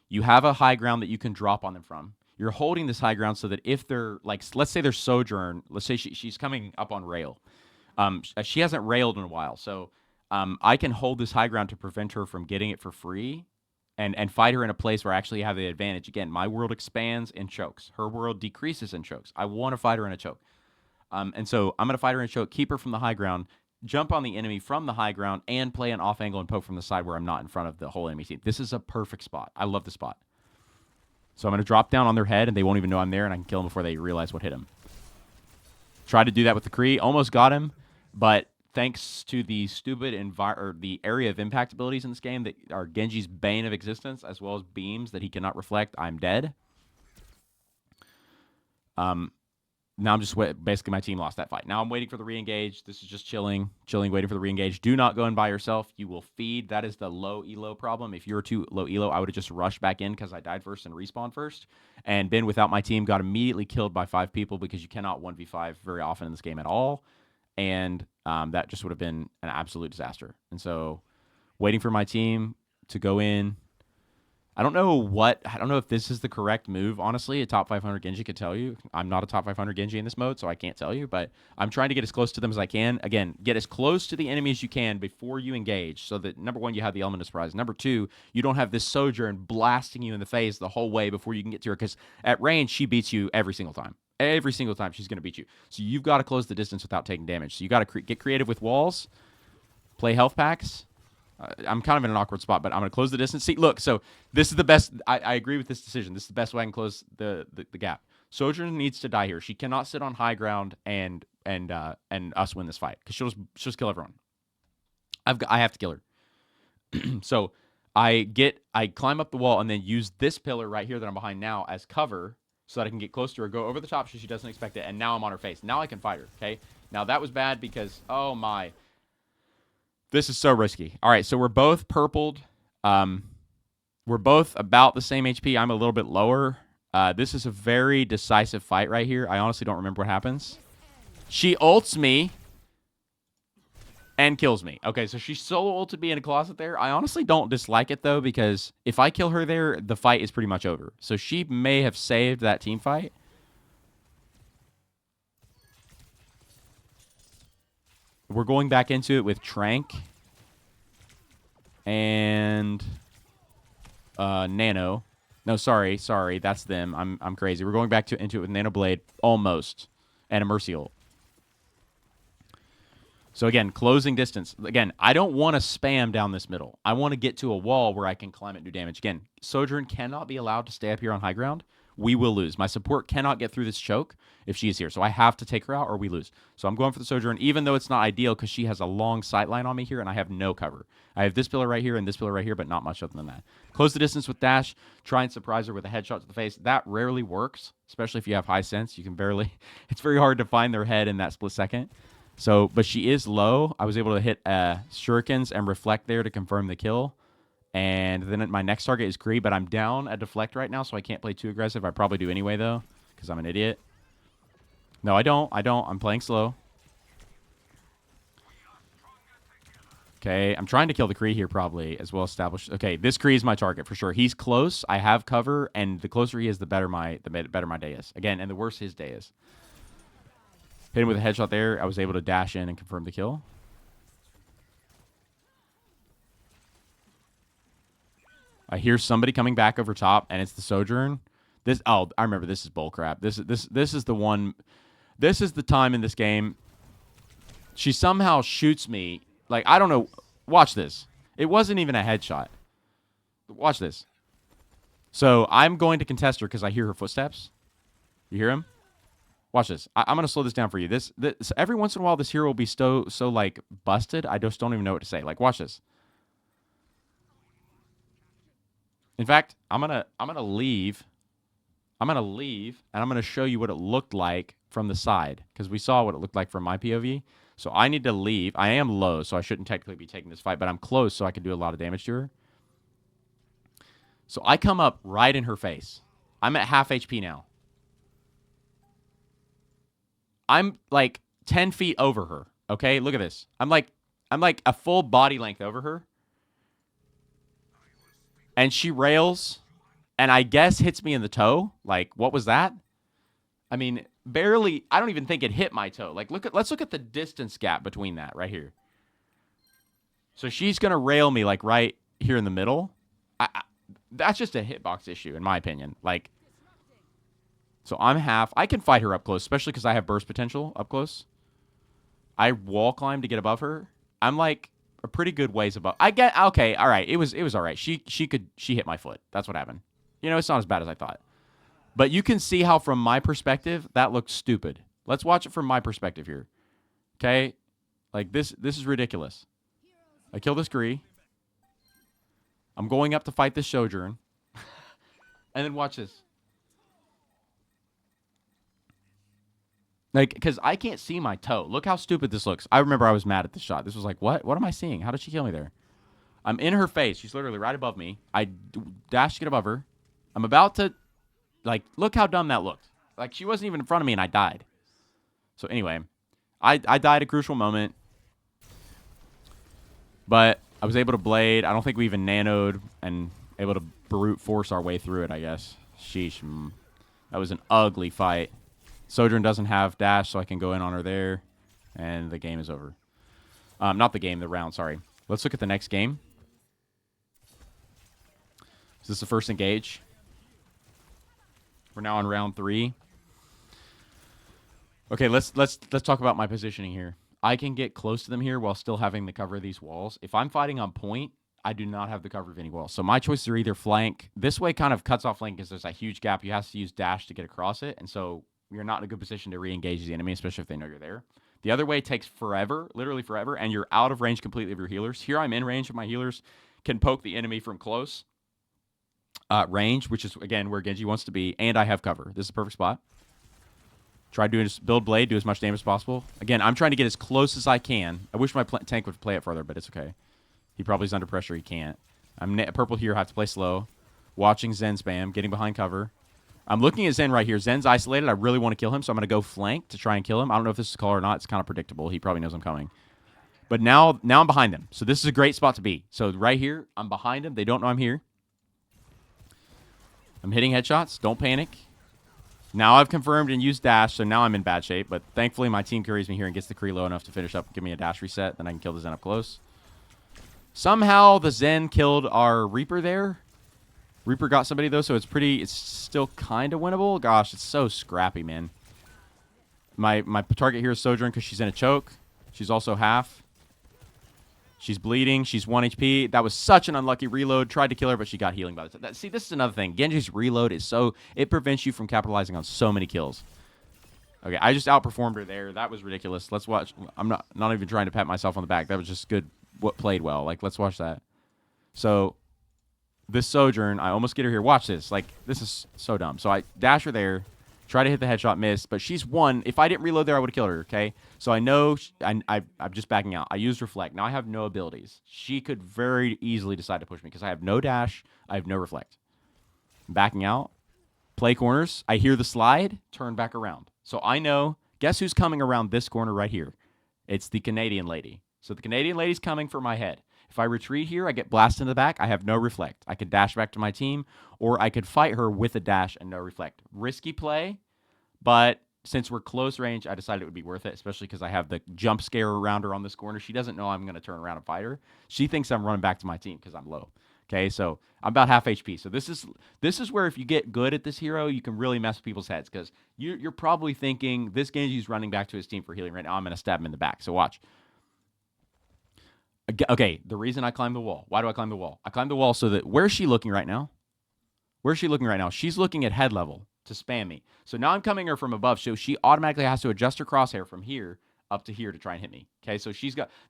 You have a high ground that you can drop on them from. You're holding this high ground so that if they're, like, let's say they're Sojourn. Let's say she's coming up on rail. She hasn't railed in a while, so I can hold this high ground to prevent her from getting it for free and fight her in a place where I actually have the advantage. Again, my world expands and chokes. Her world decreases and chokes. I want to fight her in a choke. And so I'm going to fight her in a choke, keep her from the high ground, jump on the enemy from the high ground, and play an off angle and poke from the side where I'm not in front of the whole enemy team. This is a perfect spot. I love the spot. So I'm going to drop down on their head, and they won't even know I'm there, and I can kill them before they realize what hit them. Tried to do that with the Kree. Almost got him, but thanks to the stupid the area of impact abilities in this game that are Genji's bane of existence, as well as beams that he cannot reflect, I'm dead. Now I'm just basically my team lost that fight. Now I'm waiting for the re-engage. This is just chilling, waiting for the re-engage. Do not go in by yourself. You will feed. That is the low elo problem. If you were too low elo, I would have just rushed back in because I died first and respawned first. And been without my team, got immediately killed by 5 people because you cannot 1v5 very often in this game at all. And that just would have been an absolute disaster. And so waiting for my team to go in. I don't know if this is the correct move, honestly. A top 500 Genji could tell you. I'm not a top 500 Genji in this mode, so I can't tell you, but I'm trying to get as close to them as I can. Again, get as close to the enemy as you can before you engage, so that, number one, you have the element of surprise. Number two, you don't have this Sojourn blasting you in the face the whole way before you can get to her, because at range, she beats you every single time. Every single time she's going to beat you. So you've got to close the distance without taking damage. So you got to get creative with walls, play health packs. I'm kind of in an awkward spot, but I'm going to close the distance. See, look, so this is the best. I agree with this decision. This is the best way I can close the gap. Sojourn needs to die here. She cannot sit on high ground and us win this fight, because she'll just kill everyone. I have to kill her. So I climb up the wall and then use this pillar right here that I'm behind now as cover so that I can get close to her, go over the top so she doesn't expect it, and now I'm on her face. Now I can fight her, okay? Now that was bad because, oh my... This is so risky. All right, so we're both purpled. We're both about the same HP. I'm a little bit lower. This is a very decisive fight right here. I honestly don't remember what happens. She ults me and kills me. Okay, so she solo ulted me in a closet there. I honestly don't dislike it, though, because if I kill her there, the fight is pretty much over. So she may have saved that team fight. We're going back into it with Trank and Nano. No, sorry, that's them. I'm crazy. We're going back into it with Nano Blade almost, and a Mercy ult. So again, closing distance. Again, I don't want to spam down this middle. I want to get to a wall where I can climb it and do damage. Again, Sojourn cannot be allowed to stay up here on high ground. We will lose. My support cannot get through this choke if she is here. So I have to take her out or we lose. So I'm going for the Sojourn, even though it's not ideal because she has a long sight line on me here and I have no cover. I have this pillar right here and this pillar right here, but not much other than that. Close the distance with dash. Try and surprise her with a headshot to the face. That rarely works, especially if you have high sense. You can barely... It's very hard to find their head in that split second. So, but she is low. I was able to hit shurikens and reflect there to confirm the kill. And then my next target is Kree, but I'm down at deflect right now, so I can't play too aggressive. I probably do anyway, though, because I'm an idiot. No, I don't. I'm playing slow. Okay, I'm trying to kill the Kree here, probably, as well established. Okay, this Kree is my target for sure. He's close. I have cover, and the closer he is, the better my day is. Again, and the worse his day is. Hit him with a headshot there. I was able to dash in and confirm the kill. I hear somebody coming back over top, and it's the Sojourn. I remember this is bullcrap. This is the one. This is the time in this game. She somehow shoots me. Like, I don't know. Watch this. It wasn't even a headshot. Watch this. So I'm going to contest her because I hear her footsteps. You hear him? Watch this. I'm going to slow this down for you. This every once in a while, this hero will be so like busted. I just don't even know what to say. Like, watch this. In fact, I'm gonna leave. I'm gonna leave, and I'm gonna show you what it looked like from the side because we saw what it looked like from my POV. So I need to leave. I am low, so I shouldn't technically be taking this fight, but I'm close, so I can do a lot of damage to her. So I come up right in her face. I'm at half HP now. I'm like 10 feet over her. Okay, look at this. I'm like a full body length over her. And she rails, and I guess hits me in the toe. Like, what was that? I mean, barely. I don't even think it hit my toe. Like, let's look at the distance gap between that right here. So she's gonna rail me like right here in the middle. That's just a hitbox issue, in my opinion. Like, so I'm half. I can fight her up close, especially because I have burst potential up close. I wall climb to get above her. I'm like a pretty good ways above. I get okay. All right. It was all right. She hit my foot. That's what happened. You know, it's not as bad as I thought. But you can see how, from my perspective, that looked stupid. Let's watch it from my perspective here. Okay, like this is ridiculous. I kill this Gree. I'm going up to fight this Sojourn. And then watch this. Like, because I can't see my toe. Look how stupid this looks. I remember I was mad at this shot. This was like, what? What am I seeing? How did she kill me there? I'm in her face. She's literally right above me. I dash to get above her. I'm about to, like, look how dumb that looked. Like, she wasn't even in front of me and I died. So anyway, I died at a crucial moment. But I was able to blade. I don't think we even nanoed and able to brute force our way through it, I guess. Sheesh. That was an ugly fight. Sojourn doesn't have dash, so I can go in on her there. And the game is over. Not the game, the round, sorry. Let's look at the next game. Is this the first engage? We're now on round 3. Okay, let's talk about my positioning here. I can get close to them here while still having the cover of these walls. If I'm fighting on point, I do not have the cover of any walls. So my choices are either flank. This way kind of cuts off flank because there's a huge gap. You have to use dash to get across it. And so you're not in a good position to re-engage the enemy, especially if they know you're there. The other way takes forever, literally forever, and you're out of range completely of your healers. Here I'm in range of my healers, can poke the enemy from close range, which is, again, where Genji wants to be, and I have cover. This is a perfect spot. Try doing just build blade, do as much damage as possible. Again, I'm trying to get as close as I can. I wish my tank would play it further, but it's okay. He probably is under pressure. He can't. I'm purple here. I have to play slow. Watching Zen spam, getting behind cover. I'm looking at Zen right here. Zen's isolated. I really want to kill him, so I'm going to go flank to try and kill him. I don't know if this is call or not. It's kind of predictable. He probably knows I'm coming. But now I'm behind them. So this is a great spot to be. So right here, I'm behind them. They don't know I'm here. I'm hitting headshots. Don't panic. Now I've confirmed and used dash, so now I'm in bad shape. But thankfully, my team carries me here and gets the Kree low enough to finish up, give me a dash reset. Then I can kill the Zen up close. Somehow the Zen killed our Reaper there. Reaper got somebody, though, so it's still kind of winnable. Gosh, it's so scrappy, man. My target here is Sojourn because she's in a choke. She's also half. She's bleeding. She's 1 HP. That was such an unlucky reload. Tried to kill her, but she got healing by the time. See, this is another thing. Genji's reload is it prevents you from capitalizing on so many kills. Okay, I just outperformed her there. That was ridiculous. Let's watch. I'm not even trying to pat myself on the back. That was just good. What played well. Like, let's watch that. So, this Sojourn, I almost get her here. Watch this. Like, this is so dumb. So, I dash her there. Try to hit the headshot, miss. But she's 1. If I didn't reload there, I would have killed her, okay? So, I know I'm just backing out. I used Reflect. Now, I have no abilities. She could very easily decide to push me because I have no dash. I have no Reflect. I'm backing out. Play corners. I hear the slide. Turn back around. So, I know. Guess who's coming around this corner right here? It's the Canadian lady. So, the Canadian lady's coming for my head. If I retreat here, I get blasted in the back. I have no Reflect. I could dash back to my team, or I could fight her with a dash and no Reflect. Risky play, but since we're close range, I decided it would be worth it, especially because I have the jump scare around her on this corner. She doesn't know I'm going to turn around and fight her. She thinks I'm running back to my team because I'm low. Okay, so I'm about half HP. So this is where if you get good at this hero, you can really mess with people's heads because you're probably thinking, this Genji's running back to his team for healing right now. I'm going to stab him in the back. So watch. Okay, the reason I climb the wall. Why do I climb the wall? I climb the wall so that, where's she looking right now? Where's she looking right now? She's looking at head level to spam me. So now I'm coming her from above, so she automatically has to adjust her crosshair from here up to here to try and hit me. Okay, so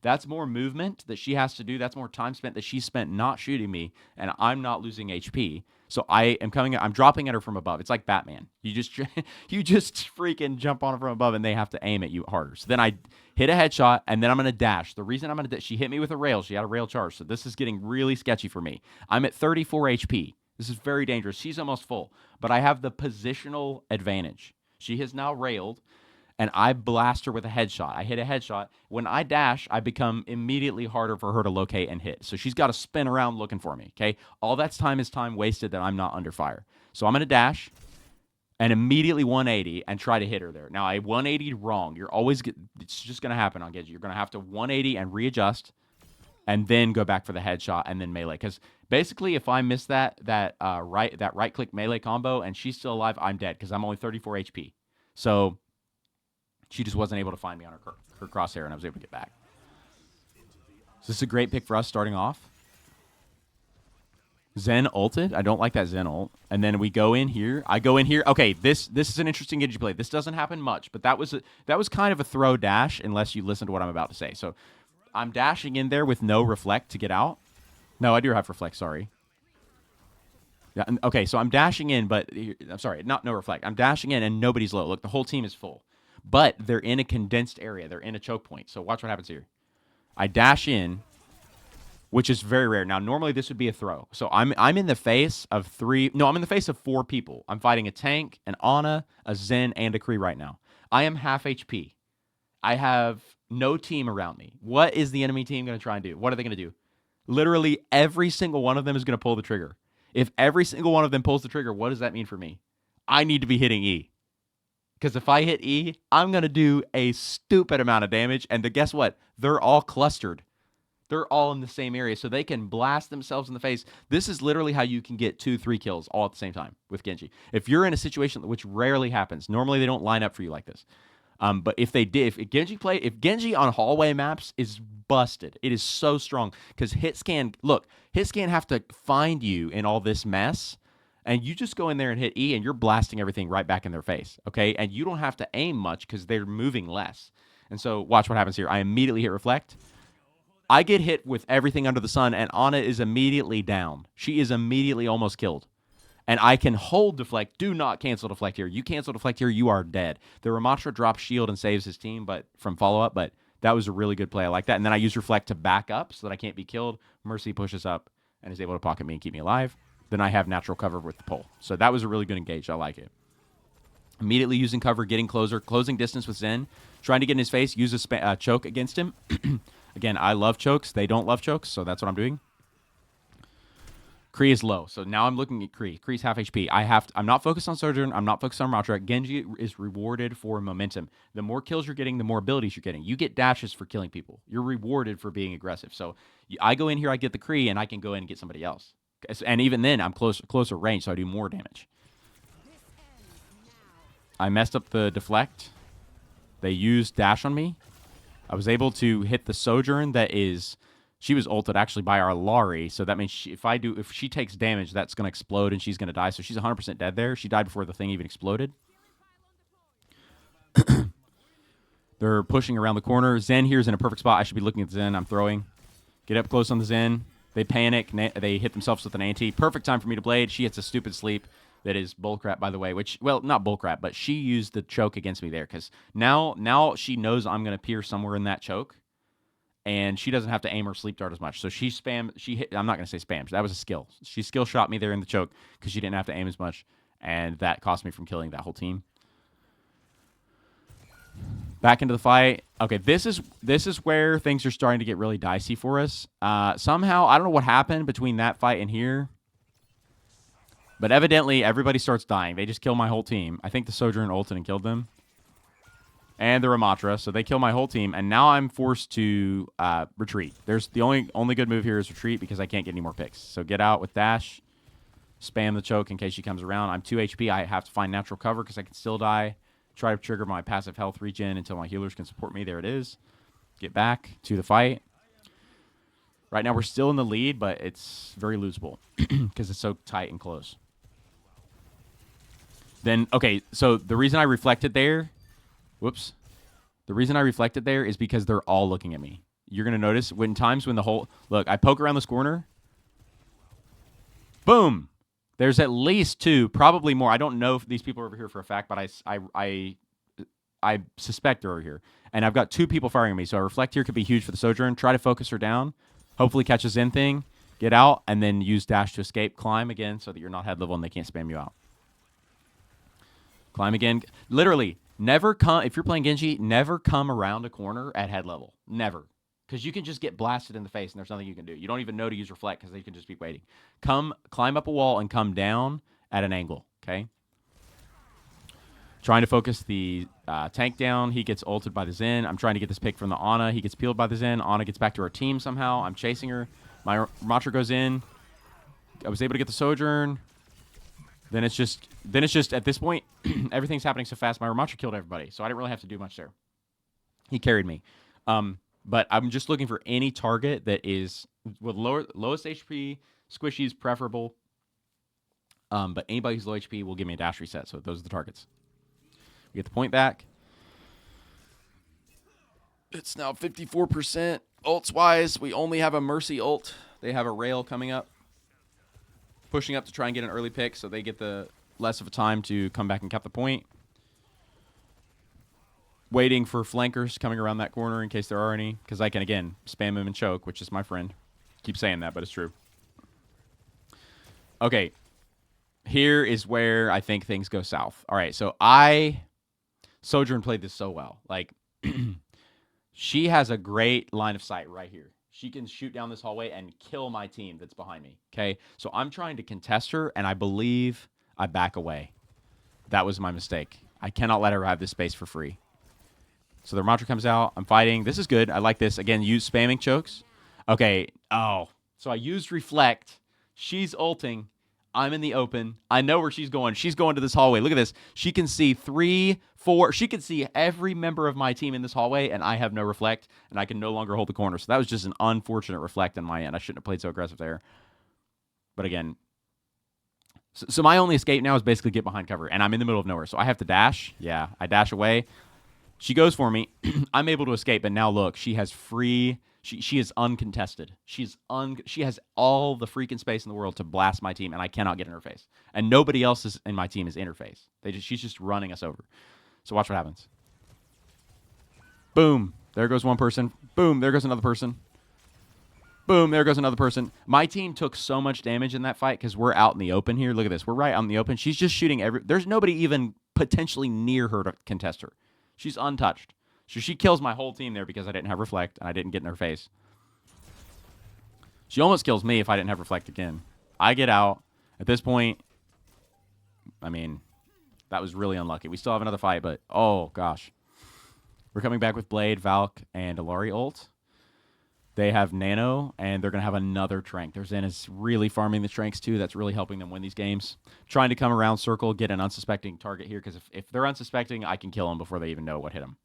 that's more movement that she has to do. That's more time spent that she spent not shooting me, and I'm not losing HP. So I'm dropping at her from above. It's like Batman. You just freaking jump on her from above, and they have to aim at you harder. So then I hit a headshot, and then I'm going to dash. The reason I'm going to she hit me with a rail. She had a rail charge, so this is getting really sketchy for me. I'm at 34 HP. This is very dangerous. She's almost full, but I have the positional advantage. She has now railed, and I blast her with a headshot. I hit a headshot. When I dash, I become immediately harder for her to locate and hit. So she's got to spin around looking for me, okay? All that's time is time wasted that I'm not under fire. So I'm going to dash and immediately 180 and try to hit her there. Now, I 180 wrong. It's just going to happen on Genji. You're going to have to 180 and readjust and then go back for the headshot and then melee. Because Basically, if I miss that right click melee combo and she's still alive, I'm dead because I'm only 34 HP. So she just wasn't able to find me on her crosshair, and I was able to get back. So this is a great pick for us starting off. Zen ulted. I don't like that Zen ult. And then we go in here. I go in here. Okay, this is an interesting Genji play. This doesn't happen much, but that was kind of a throw dash unless you listen to what I'm about to say. So I'm dashing in there with no reflect to get out. No, I do have reflect, sorry. Yeah, okay, so I'm dashing in, but I'm sorry, not no reflect. I'm dashing in and nobody's low. Look, the whole team is full. But they're in a condensed area. They're in a choke point. So watch what happens here. I dash in, which is very rare. Now, normally this would be a throw. So I'm in the face of I'm in the face of 4 people. I'm fighting a tank, an Ana, a Zen, and a Kree right now. I am half HP. I have no team around me. What is the enemy team going to try and do? What are they going to do? Literally every single one of them is going to pull the trigger. If every single one of them pulls the trigger, what does that mean for me? I need to be hitting E. Because if I hit E, I'm going to do a stupid amount of damage. And guess what? They're all clustered. They're all in the same area, so they can blast themselves in the face. This is literally how you can get 2-3 kills all at the same time with Genji. If you're in a situation, which rarely happens, normally they don't line up for you like this. But if they did, if Genji on hallway maps is busted, it is so strong because hitscan have to find you in all this mess, and you just go in there and hit E, and you're blasting everything right back in their face. Okay, and you don't have to aim much because they're moving less. And so watch what happens here. I immediately hit reflect. I get hit with everything under the sun, and Ana is immediately down. She is immediately almost killed. And I can hold deflect. Do not cancel deflect here. You cancel deflect here, you are dead. The Ramatra drops shield and saves his team from follow-up, but that was a really good play. I like that. And then I use reflect to back up so that I can't be killed. Mercy pushes up and is able to pocket me and keep me alive. Then I have natural cover with the pole. So that was a really good engage. I like it. Immediately using cover, getting closer, closing distance with Zen, trying to get in his face, use a choke against him. Again, I love chokes. They don't love chokes, so that's what I'm doing. Kree is low, so now I'm looking at Kree. Kree's half HP. I'm not focused on Sojourn. I'm not focused on Ramatra. Genji is rewarded for momentum. The more kills you're getting, the more abilities you're getting. You get dashes for killing people. You're rewarded for being aggressive. So I go in here, I get the Kree, and I can go in and get somebody else. And even then, I'm closer range, so I do more damage. I messed up the deflect. They used dash on me. I was able to hit the Sojourn she was ulted actually by our Lari, so that means if she takes damage, that's going to explode and she's going to die. So she's 100% dead there. She died before the thing even exploded. They're pushing around the corner. Zen here's in a perfect spot. I should be looking at Zen. I'm throwing. Get up close on the Zen. They panic. They hit themselves with an anti. Perfect time for me to blade. She hits a stupid sleep. That is bullcrap, by the way, not bullcrap, but she used the choke against me there because now she knows I'm going to peer somewhere in that choke, and she doesn't have to aim or sleep dart as much. So she hit, I'm not going to say spam. That was a skill. She skill shot me there in the choke because she didn't have to aim as much, and that cost me from killing that whole team. Back into the fight. Okay, this is where things are starting to get really dicey for us. Somehow, I don't know what happened between that fight and here, but evidently, everybody starts dying. They just kill my whole team. I think the Sojourn ulted and killed them. And the Ramatra, so they kill my whole team. And now I'm forced to retreat. There's the only good move here is retreat because I can't get any more picks. So get out with dash. Spam the choke in case she comes around. I'm 2 HP. I have to find natural cover because I can still die. Try to trigger my passive health regen until my healers can support me. There it is. Get back to the fight. Right now, we're still in the lead, but it's very losable because it's so tight and close. Then, okay, so the reason I reflected there, the reason I reflected there is because they're all looking at me. You're going to notice when I poke around this corner, boom, there's at least 2, probably more. I don't know if these people are over here for a fact, but I suspect they're over here. And I've got 2 people firing at me, so a reflect here could be huge for the Sojourn. Try to focus her down, hopefully catch a Zen thing, get out, and then use dash to escape, climb again so that you're not head level and they can't spam you out. Climb again. Literally, never come. If you're playing Genji, never come around a corner at head level. Never. Because you can just get blasted in the face and there's nothing you can do. You don't even know to use reflect because they can just be waiting. Climb up a wall and come down at an angle. Okay? Trying to focus the tank down. He gets ulted by the Zen. I'm trying to get this pick from the Ana. He gets peeled by the Zen. Ana gets back to our team somehow. I'm chasing her. My Ramatra goes in. I was able to get the Sojourn. Then it's just at this point, everything's happening so fast. My Ramattra killed everybody, so I didn't really have to do much there. He carried me. But I'm just looking for any target that is with lowest HP. Squishy is preferable. But anybody who's low HP will give me a dash reset. So those are the targets. We get the point back. It's now 54%. Ults-wise, we only have a Mercy ult. They have a Rail coming up. Pushing up to try and get an early pick so they get the less of a time to come back and cap the point. Waiting for flankers coming around that corner in case there are any. Because I can, again, spam him and choke, which is my friend. Keep saying that, but it's true. Okay. Here is where I think things go south. All right, so Sojourn played this so well. Like, she has a great line of sight right here. She can shoot down this hallway and kill my team that's behind me, okay? So I'm trying to contest her, and I believe I back away. That was my mistake. I cannot let her have this space for free. So the Ramattra comes out. I'm fighting. This is good. I like this. Again, use spamming chokes. Okay. Oh. So I used Reflect. She's ulting. I'm in the open. I know where she's going. She's going to this hallway. Look at this. She can see 3, 4. She can see every member of my team in this hallway, and I have no Reflect, and I can no longer hold the corner. So that was just an unfortunate Reflect on my end. I shouldn't have played so aggressive there. But again, so my only escape now is basically get behind cover, and I'm in the middle of nowhere. So I have to dash. Yeah, I dash away. She goes for me. I'm able to escape, but now look, she has free... She is uncontested. She has all the freaking space in the world to blast my team, and I cannot get in her face. And nobody else in my team is in her face. She's just running us over. So watch what happens. Boom. There goes one person. Boom. There goes another person. Boom. There goes another person. My team took so much damage in that fight because we're out in the open here. Look at this. We're right out in the open. She's just shooting there's nobody even potentially near her to contest her. She's untouched. So she kills my whole team there because I didn't have Reflect and I didn't get in her face. She almost kills me if I didn't have Reflect again. I get out. At this point, I mean, that was really unlucky. We still have another fight, but oh, gosh. We're coming back with Blade, Valk, and Alari ult. They have Nano, and they're going to have another Trank. Their Zen is really farming the Tranks, too. That's really helping them win these games. Trying to come around circle, get an unsuspecting target here, because if they're unsuspecting, I can kill them before they even know what hit them.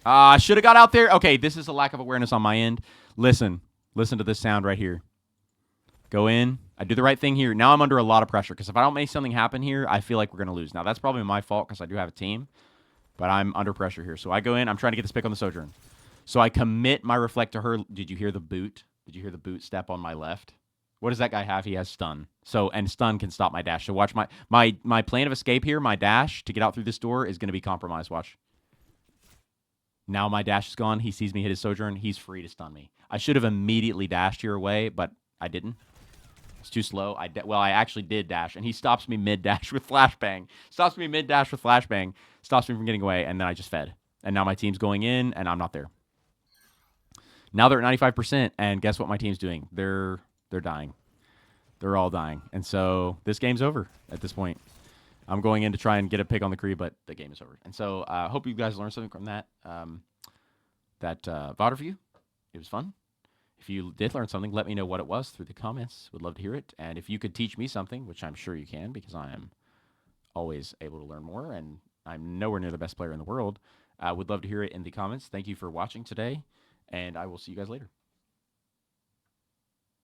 I should have got out there. Okay, this is a lack of awareness on my end. Listen to this sound right here. Go in. I do the right thing here. Now I'm under a lot of pressure because if I don't make something happen here, I feel like we're going to lose. Now, that's probably my fault because I do have a team, but I'm under pressure here. So I go in. I'm trying to get this pick on the Sojourn. So I commit my Reflect to her. Did you hear the boot? Did you hear the boot step on my left? What does that guy have? He has stun. So, and stun can stop my dash. So watch my plan of escape here, my dash to get out through this door is going to be compromised. Watch. Now my dash is gone. He sees me hit his Sojourn. He's free to stun me. I should have immediately dashed your way, but I didn't. It's too slow. I actually did dash, and he stops me mid-dash with Flashbang. Stops me mid-dash with Flashbang. Stops me from getting away, and then I just fed. And now my team's going in, and I'm not there. Now they're at 95%, and guess what my team's doing? They're dying. They're all dying. And so this game's over at this point. I'm going in to try and get a pick on the Kree, but the game is over. And so I hope you guys learned something from that VOD review. It was fun. If you did learn something, let me know what it was through the comments. Would love to hear it. And if you could teach me something, which I'm sure you can because I am always able to learn more and I'm nowhere near the best player in the world, I would love to hear it in the comments. Thank you for watching today, and I will see you guys later.